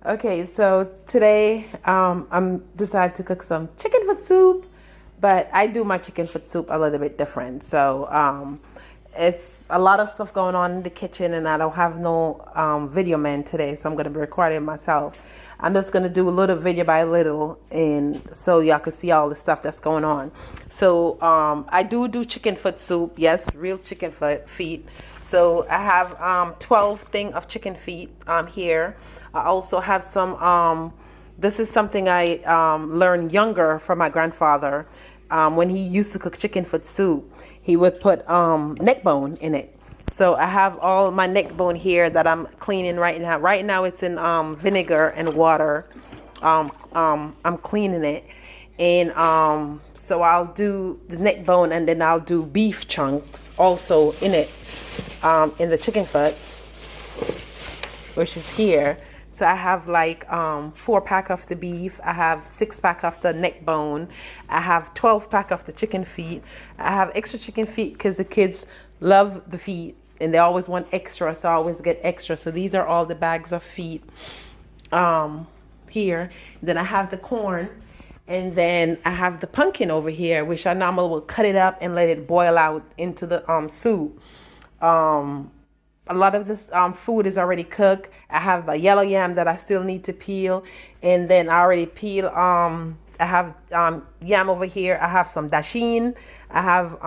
Okay, so today I'm decided to cook some chicken foot soup, but I do my chicken foot soup a little bit different. So it's a lot of stuff going on in the kitchen, and I don't have no video man today, so I'm gonna be recording myself. I'm just gonna do a little video by little, and so y'all can see all the stuff that's going on. So I do chicken foot soup, yes, real chicken foot feet. So I have 12 thing of chicken feet here. I also have some, this is something I learned younger from my grandfather. When he used to cook chicken foot soup, he would put neck bone in it. So I have all my neck bone here that I'm cleaning right now. Right now it's in vinegar and water. I'm cleaning it. And so I'll do the neck bone, and then I'll do beef chunks also in it, in the chicken foot, which is here. So I have like 4-pack of the beef. I have 6-pack of the neck bone. I have 12-pack of the chicken feet. I have extra chicken feet because the kids love the feet and they always want extra. So I always get extra. So these are all the bags of feet here. Then I have the corn. And then I have the pumpkin over here, which I normally will cut it up and let it boil out into the soup. A lot of this food is already cooked. I have a yellow yam that I still need to peel, and then I already peel. I have yam over here. I have some dasheen. I have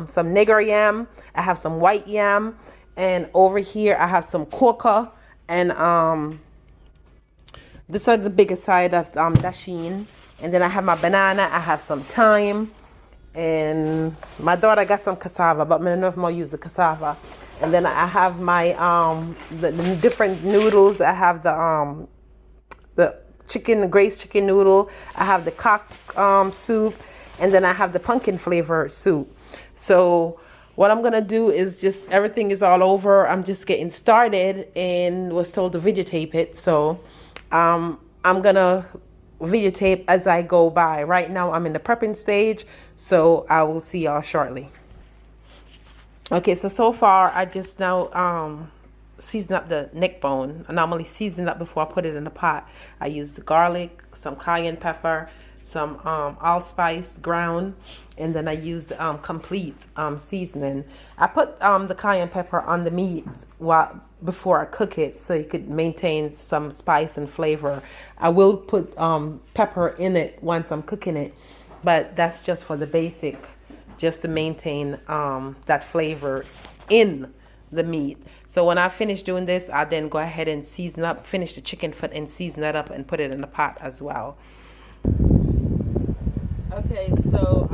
some nigger yam. I have some white yam, and over here I have some coca. And this is the biggest side of dasheen. And then I have my banana. I have some thyme, and my daughter got some cassava, but I don't know if I'm gonna use the cassava. And then I have my the different noodles. I have the chicken, the Grace chicken noodle. I have the cock soup, and then I have the pumpkin flavor soup. So what I'm gonna do is just everything is all over. I'm just getting started and was told to videotape it. So I'm gonna videotape as I go by. Right now I'm in the prepping stage, so I will see y'all shortly. Okay, so far I just now season up the neck bone. I normally season up before I put it in the pot. I use the garlic, some cayenne pepper, some allspice ground, and then I use the complete seasoning. I put the cayenne pepper on the meat before I cook it, so you could maintain some spice and flavor. I will put pepper in it once I'm cooking it, but that's just for the basic, just to maintain that flavor in the meat. So when I finish doing this, I then go ahead and season up, finish the chicken foot and season that up and put it in the pot as well. Okay, so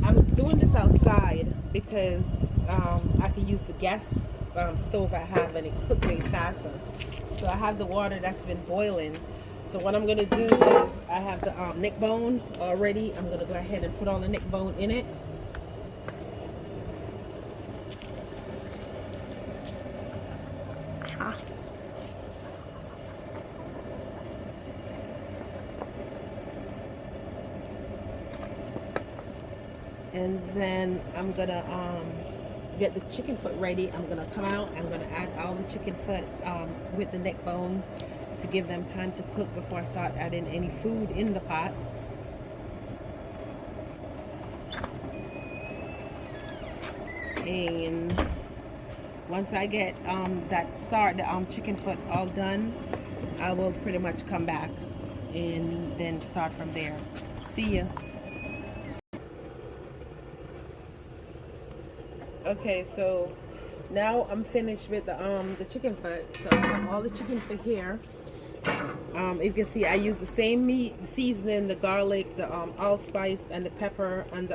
I'm doing this outside because I can use the gas stove I have, and it cooks way faster. So I have the water that's been boiling. So what I'm going to do is I have the neck bone already. I'm going to go ahead and put all the neck bone in it. And then I'm gonna get the chicken foot ready. I'm gonna come out. I'm gonna add all the chicken foot with the neck bone to give them time to cook before I start adding any food in the pot. And once I get the chicken foot all done, I will pretty much come back and then start from there. See ya. Okay, so now I'm finished with the chicken foot. So I have all the chicken foot here. You can see I use the same meat, the seasoning, the garlic, the allspice, and the pepper, and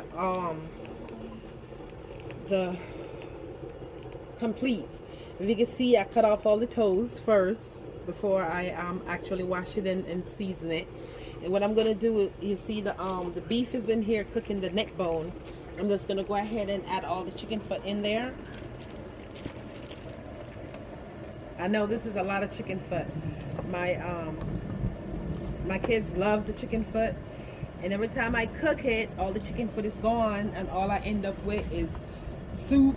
the complete. If you can see, I cut off all the toes first before I actually wash it and season it. And what I'm gonna do, you see the beef is in here cooking the neck bone. I'm just gonna go ahead and add all the chicken foot in there. I know this is a lot of chicken foot. My kids love the chicken foot, and every time I cook it, all the chicken foot is gone, and all I end up with is soup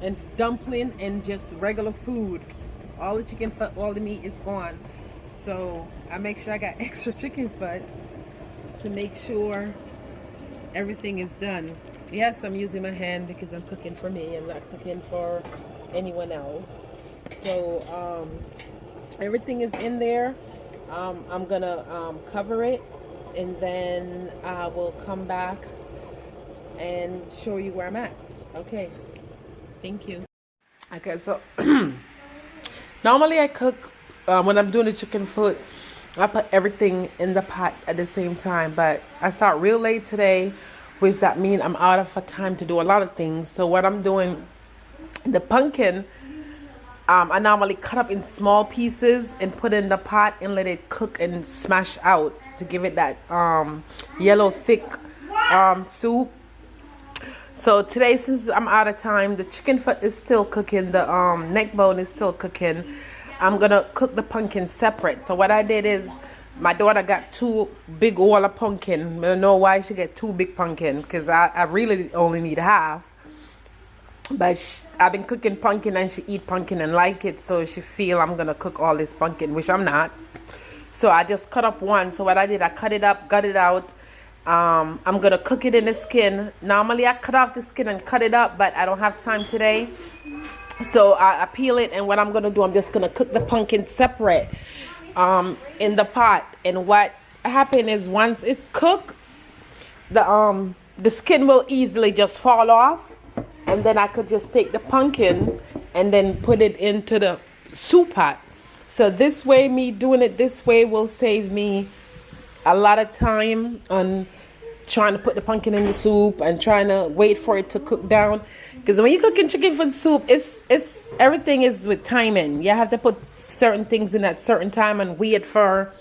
and dumpling and just regular food. All the chicken foot, all the meat is gone. So I make sure I got extra chicken foot to make sure everything is done. Yes, I'm using my hand because I'm cooking for me. I'm not cooking for anyone else. So everything is in there. I'm gonna cover it, and then I will come back and show you where I'm at. Okay, thank you. Okay, so normally I cook when I'm doing the chicken foot. I put everything in the pot at the same time, but I start real late today, which that means I'm out of time to do a lot of things. So what I'm doing, the pumpkin, I normally cut up in small pieces and put in the pot and let it cook and smash out to give it that yellow thick soup. So today, since I'm out of time, the chicken foot is still cooking, the neck bone is still cooking. I'm gonna cook the pumpkin separate. So what I did is, my daughter got 2 big wall of pumpkin. I don't know why she get 2 big pumpkin, because I really only need half. But I've been cooking pumpkin and she eat pumpkin and like it, so she feel I'm gonna cook all this pumpkin, which I'm not. So I just cut up one. So what I did, I cut it up, gut it out. I'm gonna cook it in the skin. Normally I cut off the skin and cut it up, but I don't have time today. So I peel it, and what I'm gonna do, I'm just gonna cook the pumpkin separate in the pot. And what happened is, once it cook, the skin will easily just fall off, and then I could just take the pumpkin and then put it into the soup pot. So this way, me doing it this way will save me a lot of time on trying to put the pumpkin in the soup and trying to wait for it to cook down. Because when you're cooking chicken foot soup, it's everything is with timing. You have to put certain things in at certain time and wait for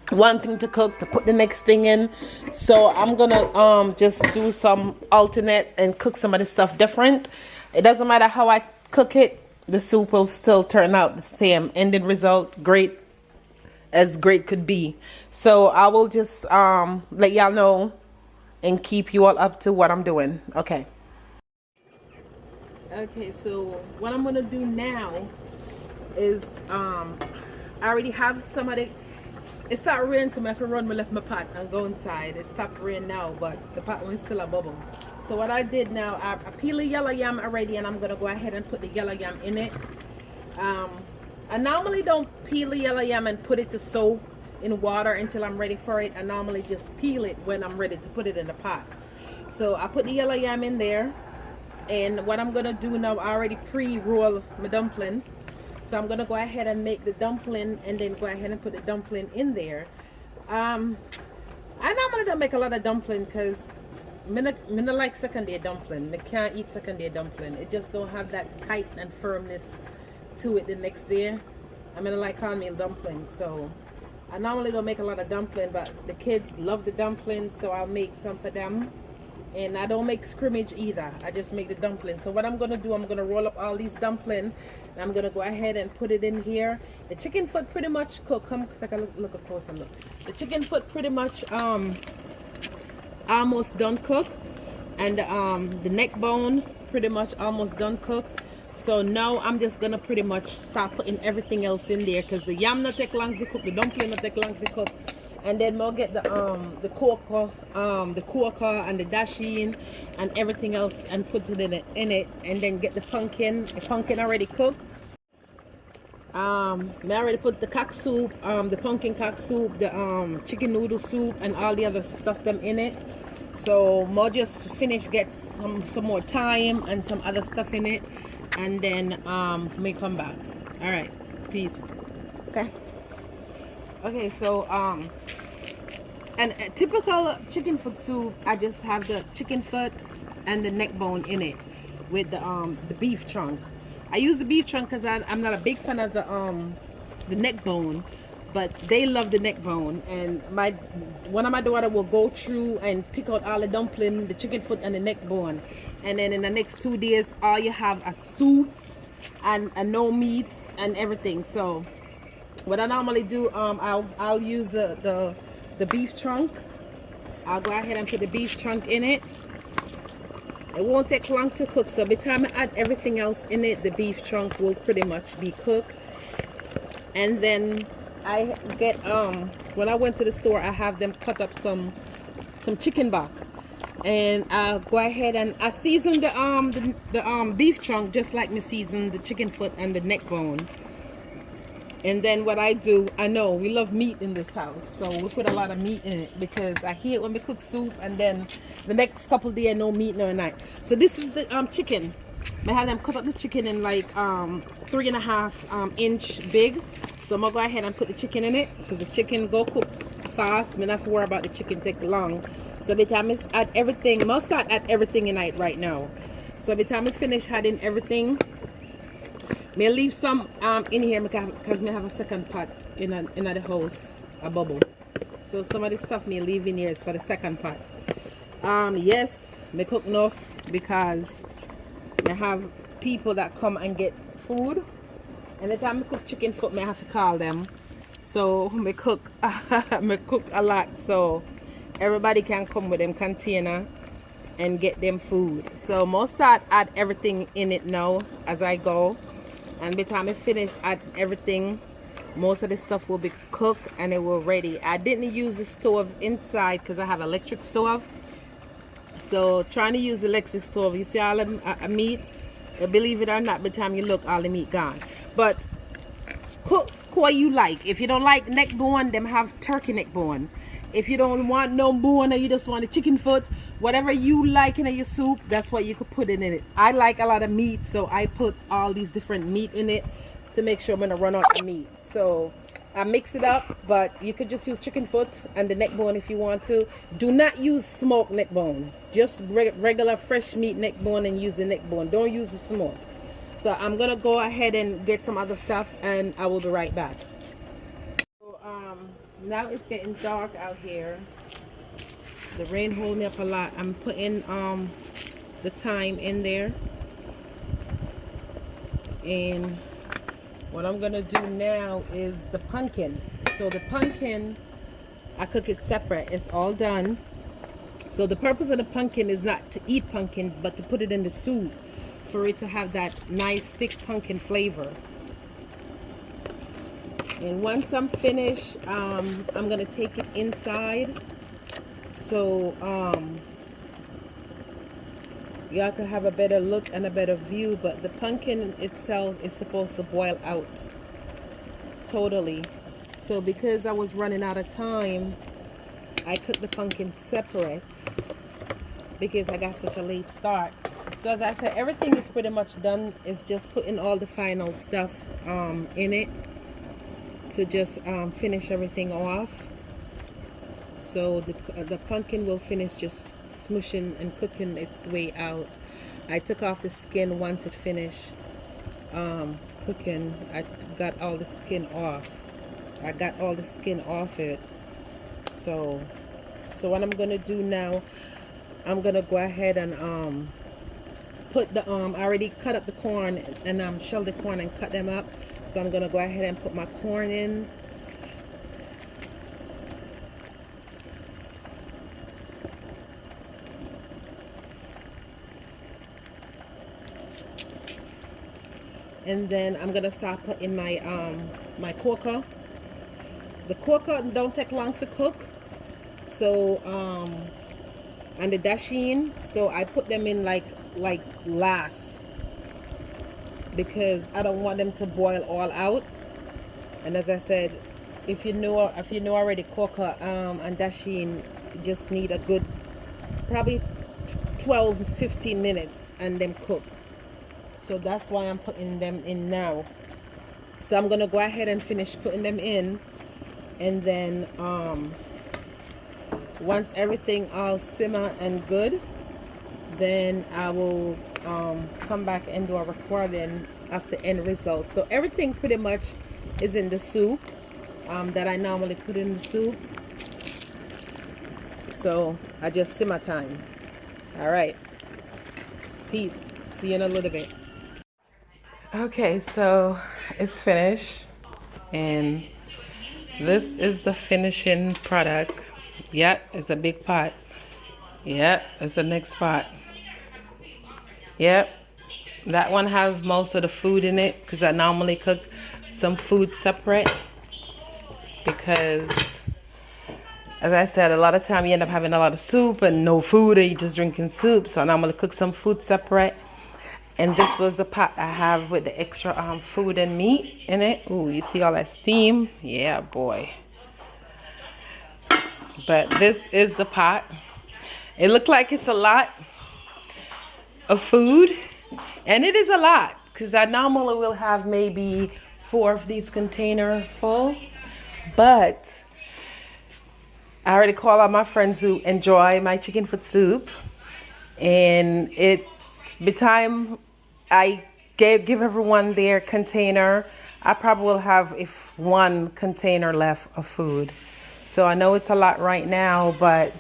one thing to cook to put the next thing in. So I'm gonna just do some alternate and cook some of the stuff different. It doesn't matter how I cook it, the soup will still turn out the same ending result, great as great could be. So I will just let y'all know and keep you all up to what I'm doing. Okay, so what I'm gonna do now is I already have some of the, it started raining, so I have to run, I left my pot and go inside. It stopped raining now, but the pot was still a bubble. So what I did now, I peel the yellow yam already, and I'm gonna go ahead and put the yellow yam in it. I normally don't peel the yellow yam and put it to soak in water until I'm ready for it. I normally just peel it when I'm ready to put it in the pot. So I put the yellow yam in there, and what I'm gonna do now, I already pre-roll my dumpling. So I'm gonna go ahead and make the dumpling, and then go ahead and put the dumpling in there. I normally don't make a lot of dumpling because I don't like second day dumpling. I can't eat second day dumpling. It just don't have that tight and firmness to it the next day. I mean, I like cornmeal dumplings, so I normally don't make a lot of dumpling, but the kids love the dumplings, so I'll make some for them. And I don't make scrimmage either. I just make the dumplings. So what I'm gonna do, I'm gonna roll up all these dumplings, and I'm gonna go ahead and put it in here. The chicken foot pretty much cooked. Come take a look a closer look. The chicken foot pretty much almost done cooked, and the neck bone pretty much almost done cooked. So now I'm just gonna pretty much start putting everything else in there, because the yam not take long to cook, the dumpling not take long to cook. And then we'll get the cocoa and the dasheen and everything else and put it in it, and then get the pumpkin already cooked. I already put the cock soup, the pumpkin cock soup, the chicken noodle soup, and all the other stuff them in it. So more just finish, get some more thyme and some other stuff in it, and then may come back. All right, peace. Okay, so and a typical chicken foot soup, I just have the chicken foot and the neck bone in it with the beef trunk. I use the beef trunk because I'm not a big fan of the neck bone, but they love the neck bone. And one of my daughter will go through and pick out all the dumpling, the chicken foot and the neck bone, and then in the next 2 days, all you have a soup and no meat and everything. So what I normally do, I'll use the beef trunk. I'll go ahead and put the beef trunk in it. It won't take long to cook, so by the time I add everything else in it, the beef trunk will pretty much be cooked. And then I get when I went to the store, I have them cut up some chicken back, and I'll go ahead and I season the beef chunk just like me season the chicken foot and the neck bone. And then what I do, I know we love meat in this house, so we put a lot of meat in it because I hate when we cook soup and then the next couple days no meat no night. So this is the chicken. I have them cut up the chicken in like 3.5 inch big. So I'm gonna go ahead and put the chicken in it because the chicken go cook fast. I don't have to worry about the chicken take long. So by the time I add everything, I'll start add everything in it right now. So by the time I finish adding everything, may leave some in here because I have a second pot in the house, a bubble. So some of the stuff may leave in here is for the second pot. Yes, me cook enough because I have people that come and get food. And the time I cook chicken foot, I have to call them. So me cook, me cook a lot. So everybody can come with them container and get them food. So most start add everything in it now as I go. And by the time I finish add everything, most of the stuff will be cooked and it will ready. I didn't use the stove inside because I have electric stove. So trying to use the electric stove, you see all the meat, believe it or not, by the time you look, all the meat gone. But cook what you like. If you don't like neck bone, then have turkey neck bone. If you don't want no bone or you just want a chicken foot, whatever you like in your soup, that's what you could put in it. I like a lot of meat, so I put all these different meat in it to make sure I'm gonna run out of meat. So I mix it up, but you could just use chicken foot and the neck bone if you want to. Do not use smoked neck bone. Just regular fresh meat neck bone and use the neck bone. Don't use the smoked. So I'm gonna go ahead and get some other stuff and I will be right back. So, now it's getting dark out here. The rain hold me up a lot. I'm putting the thyme in there, and what I'm gonna do now is the pumpkin. So the pumpkin, I cook it separate. It's all done. So the purpose of the pumpkin is not to eat pumpkin, but to put it in the soup for it to have that nice thick pumpkin flavor. And once I'm finished, I'm gonna take it inside. So y'all can have a better look and a better view, but the pumpkin itself is supposed to boil out totally. So because I was running out of time, I cooked the pumpkin separate because I got such a late start. So as I said, everything is pretty much done. It's just putting all the final stuff in it to just finish everything off. So the pumpkin will finish just smushing and cooking its way out. I took off the skin once it finished cooking. I got all the skin off. I got all the skin off it. So what I'm gonna do now, I'm gonna go ahead and put the I already cut up the corn and shell the corn and cut them up. So I'm gonna go ahead and put my corn in. And then I'm gonna start putting my my coca. The coca don't take long to cook. So and the dasheen, so I put them in like last because I don't want them to boil all out. And as I said, if you know already, coca and dasheen just need a good probably 12-15 minutes and then cook. So that's why I'm putting them in now. So I'm gonna go ahead and finish putting them in, and then once everything all simmer and good, then I will come back and do a recording of the end result. So everything pretty much is in the soup that I normally put in the soup. So I just simmer time. All right, peace. See you in a little bit. Okay, so it's finished, and this is the finishing product. Yep, it's a big pot. Yep, it's the next pot. Yep, that one has most of the food in it because I normally cook some food separate. because, as I said, a lot of time you end up having a lot of soup and no food, or you just drinking soup. So now I'm gonna cook some food separate. And this was the pot I have with the extra food and meat in it. Ooh, you see all that steam? Yeah, boy. But this is the pot. It looked like it's a lot of food, and it is a lot, because I normally will have maybe 4 of these containers full. But I already called out my friends who enjoy my chicken foot soup, and it's the time I give everyone their container. I probably will have if 1 container left of food. So I know it's a lot right now, but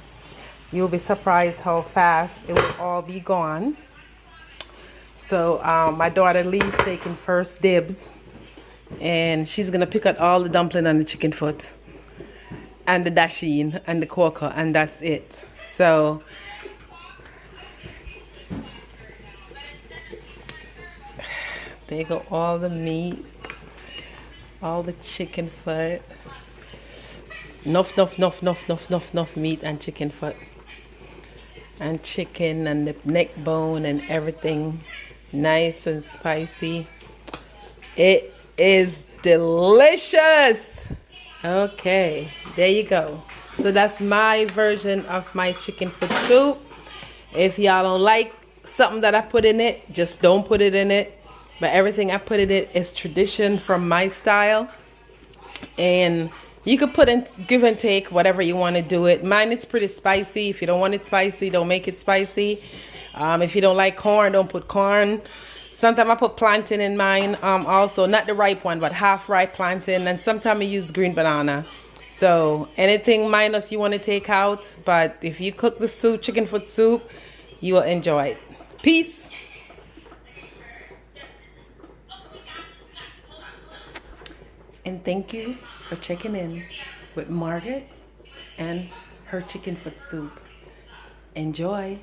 you'll be surprised how fast it will all be gone. So my daughter Lee's taking first dibs, and she's gonna pick out all the dumpling and the chicken foot and the dasheen and the cocoa, and that's it. So there you go, all the meat, all the chicken foot. Enough meat and chicken foot. And chicken and the neck bone and everything. Nice and spicy. It is delicious. Okay, there you go. So that's my version of my chicken foot soup. If y'all don't like something that I put in it, just don't put it in it. But everything I put in it is tradition from my style. And you could put in give and take, whatever you want to do it. Mine is pretty spicy. If you don't want it spicy, don't make it spicy. If you don't like corn, don't put corn. Sometimes I put plantain in mine. Also, not the ripe one, but half ripe plantain. And sometimes I use green banana. So anything minus you want to take out. But if you cook the soup, chicken foot soup, you will enjoy it. Peace. And thank you for checking in with Margaret and her chicken foot soup. Enjoy.